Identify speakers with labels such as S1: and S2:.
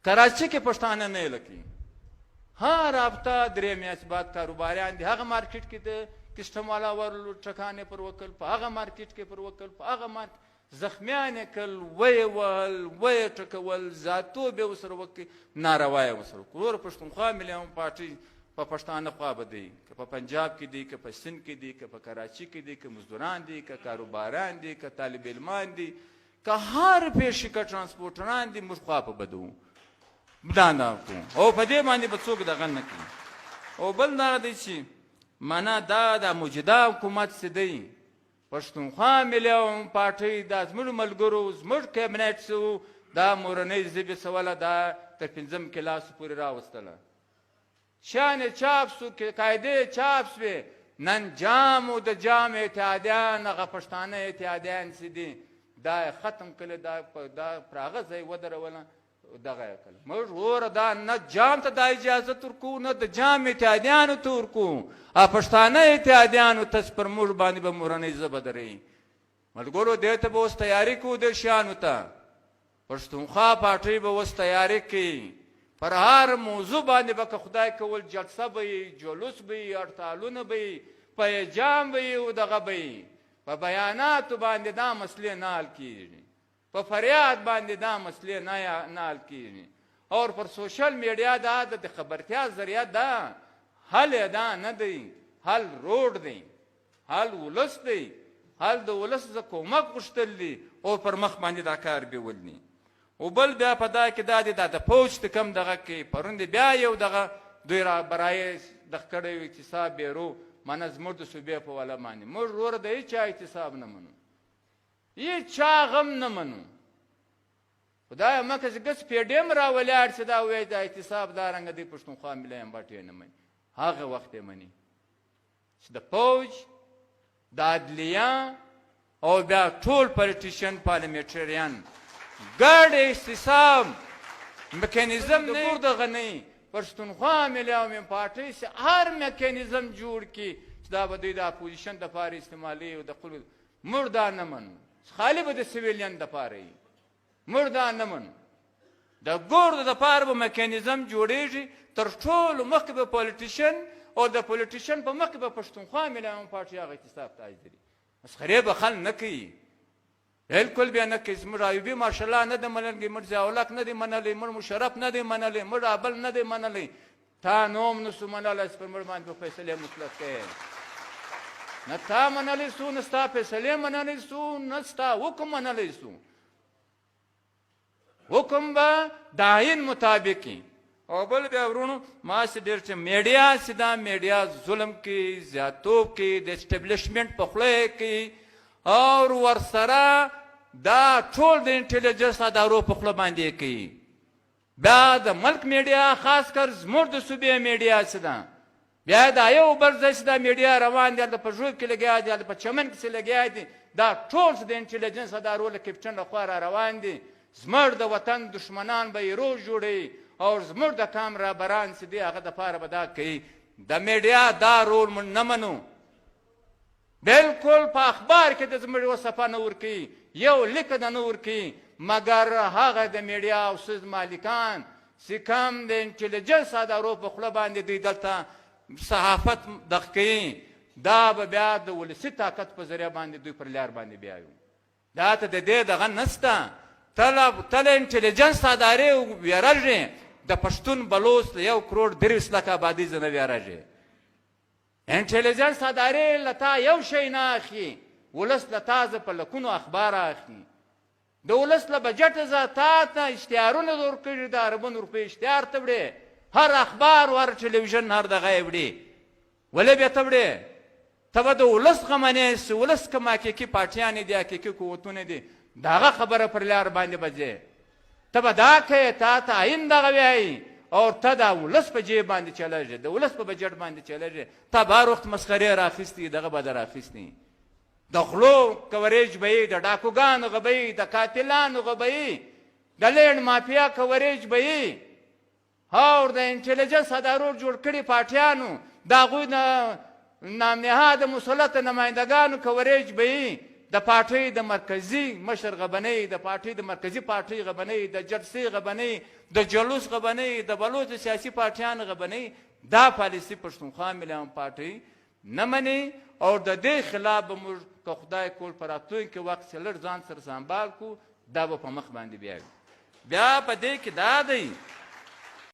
S1: کراچۍ کې پښتانه نه لکي ها رابطه 3 میاشتې بعد کاروباریان دي هغه مارکیټ کې د کسټم والا ور ټکانې پر وکړ په هغه مارکیټ کې پر وکړ په هغه مارکیټ زخمیان یې کړل ویې وهل ویې ټکول ذاتوب یې ورسره وکړي ناروا یې ورسره وکړو وروره پښتونخوا ملي پارټۍ په پښتانه خوا به دی که په پنجاب کې دی که په سند کې دی که په کراچۍ کې دی که مزدوران دي که کاروباران دي که طالب علمان دي که هر پیشې که ټرانسپورټران دي موږ خوا په بدو دا نه کوو او په دې باندې به څوک دغه نه کوي او بل دا دی چې معنا دا د موجوده حکومت څه دی پښتونخوا ملي پارټۍ دا زموږ ملګرو زموږ کابینټ څه دا مورنۍ ژبې سوله دا تر 5 کلاسو پورې راوستله شان چاپ سو قاعده چاپ سوې نن جام او د جام اتحادیان هغه پښتانه اتحادیان چې دي دا ختم کړل دا پر هغه ځای ودروله دغه یې کړل موږ وروره دا نه جام ته دا اجازه ورکوو نه د جام اتحادیانو ته ورکوو پښتانه اتحادیانو ته پر موږ باندې به مورنۍ ژبه درئ ملګرو دې ته به اوس تیاري کوو د شیانو ته پښتونخوا پارټۍ به اوس تیاري کوي پر هر موضوع باندې به که خدای کول جلسه به وي جلوس به وي هړتالونه به وي پیجام به وي او دغه به وي په بیاناتو باندې دا مسلې نه حل کېږي په فریاد باندې دا مسلې نه حل کېږي اور پر سوشل میډیا دا د خبرتیا ذریعه دا حل دا نه دی حل روډ دی حل ولس دی حل د ولس د کومک غوښتل دي او پر مخ باندې دا کار بیول دي او بل بیا په دا کې دا دی دا د فوج ته کم دغه کې پرون دی بیا یو دغه دوی را برای دغه کړی و اعتصاب بیرو مانه زموږ د صوبې په والا باندې موږ وروره د هېچا اعتصاب نه منو هېچا غم نه منو خدایه مکه چې ګس پیډیم را ولاړ چې دا وایي دا اعتصاب دا رنګه دی پښتونخوا ملي امباټۍ نه مني هغه وخت یې مني چې د فوج د عدلیه او بیا ټول پالیټیشن پارلمنټریان ګډ اعتصاب میکانیزم نه دغه نه پښتونخوا ملي پارټۍ چې هر میکانیزم جوړ کړي چې دا به دوی د اپوزیشن دپاره استعمالوي او د خپلو موږ دا نه منو خالي به د سویلین دپاره وي موږ دا نه منو د ګورد دپاره به میکانیزم جوړیږي تر ټولو مخکې به پالیټیشن او د پالیټیشن په مخکې به پښتونخوا ملي پارټۍ هغه اعتصاب ته حاضري مسخرې به خل نه کوي بالکل بیا نه کوي زموږ ایوبي ماشاءالله نه دی منلی موږ ضیاءالحق نه دی منلی موږ مشرف نه دی منلی موږ ابل نه دی منلی تا نوم نه سو منلی چې پر موږ باندې په فیصلې مطلق کوې نه تا منلی سو نه ستا فیصلې منلی سو نه ستا حکم منلی سو حکم به د آیین مطابق او بل بیا ورونو ما چې ډېر چې میډیا چې دا میډیا ظلم کوي زیاتوب کوي د اسټبلیشمنټ په خوله کوي اور ورسره دا ټول د انټیلیجنس ادارو په خوله باندې کوي بیا د ملک میډیا خاص کر زموږ د صوبې میډیا چې ده بیا دا یو بل ځای چې دا میډیا روان دي هلته په ژوب کې لګیا دي هلته په چمن کې چې لګیا دي دا ټول د انټیلیجنس ادارو له کیپټن لخوا را روان دي زموږ د وطن دشمنان به یې روز جوړوي او زموږ د کام رهبران چې دي هغه دپاره به دا کوي د میډیا دا رول موږ نه منو بالکل په اخبار کې د زموږ یوه صفحه نه ورکوي یو لیکه نه ورکوي مګر هغه د میډیا او سیز مالکان چې کوم د انټیلیجنس ادارو په خوله باندې دوی دلته صحافت دغه کوي دا به بیا د ولسي طاقت په ذریعه باندې دوی پر لار باندې بیایو دا ته د دې دغه نسته تله انټیلیجنس ادارې ویرېږي د پښتون بلوچ د 1 کروڑ 30 لک آبادي زه نه ویرېږي انټیلیجنس ادارې له تا یو شی نه اخلي ولس له تا زه په لکونو اخبار اخلي د ولس له بجټ زه تا ته اشتهارونه ورکړي د اربن روپۍ اشتهار ته وړې هر اخبار ور ټلویزیون هر دغه یې وړي ولې بیا ته وړې ته به د ولس غمنې سې ولس کوم حقیقي پارټیانې دي حقیقي قوتونه دي د هغه خبره پر لار باندې به ځې ته به دا کوې تا ته آیین دغه وایي او ته د ولس په جیب باندې چلیږې د ولس په بجټ باندې چلیږې ته به هر وخت مسخرې راخیستې دغه به در اخیستې د غلو کوریج به یې د ډاکوګانو غه به یې د قاتلانو غه به یې د لینډ مافیا کوریج به یې او د انټیلیجنس ادارو جوړ کړي پارټیانو د هغوی نامنهاده مسلط نمایندګانو کوریج به یې د پارټۍ د مرکزي مشر غبنۍ، د پارټۍ د مرکزي پارټۍ غبنۍ، د جرسي غبنۍ، د جلوس غبنۍ، د بلوچ سیاسي پارټیان غبنۍ، دا پالیسي پښتونخوا ملي پارټۍ نه مني او د دې خلاف به موږ که خدای کول په راتلونکي وخت چې لږ ځان سره سنبال کړو دا به په مخ باندې بیا په دې کې دا دی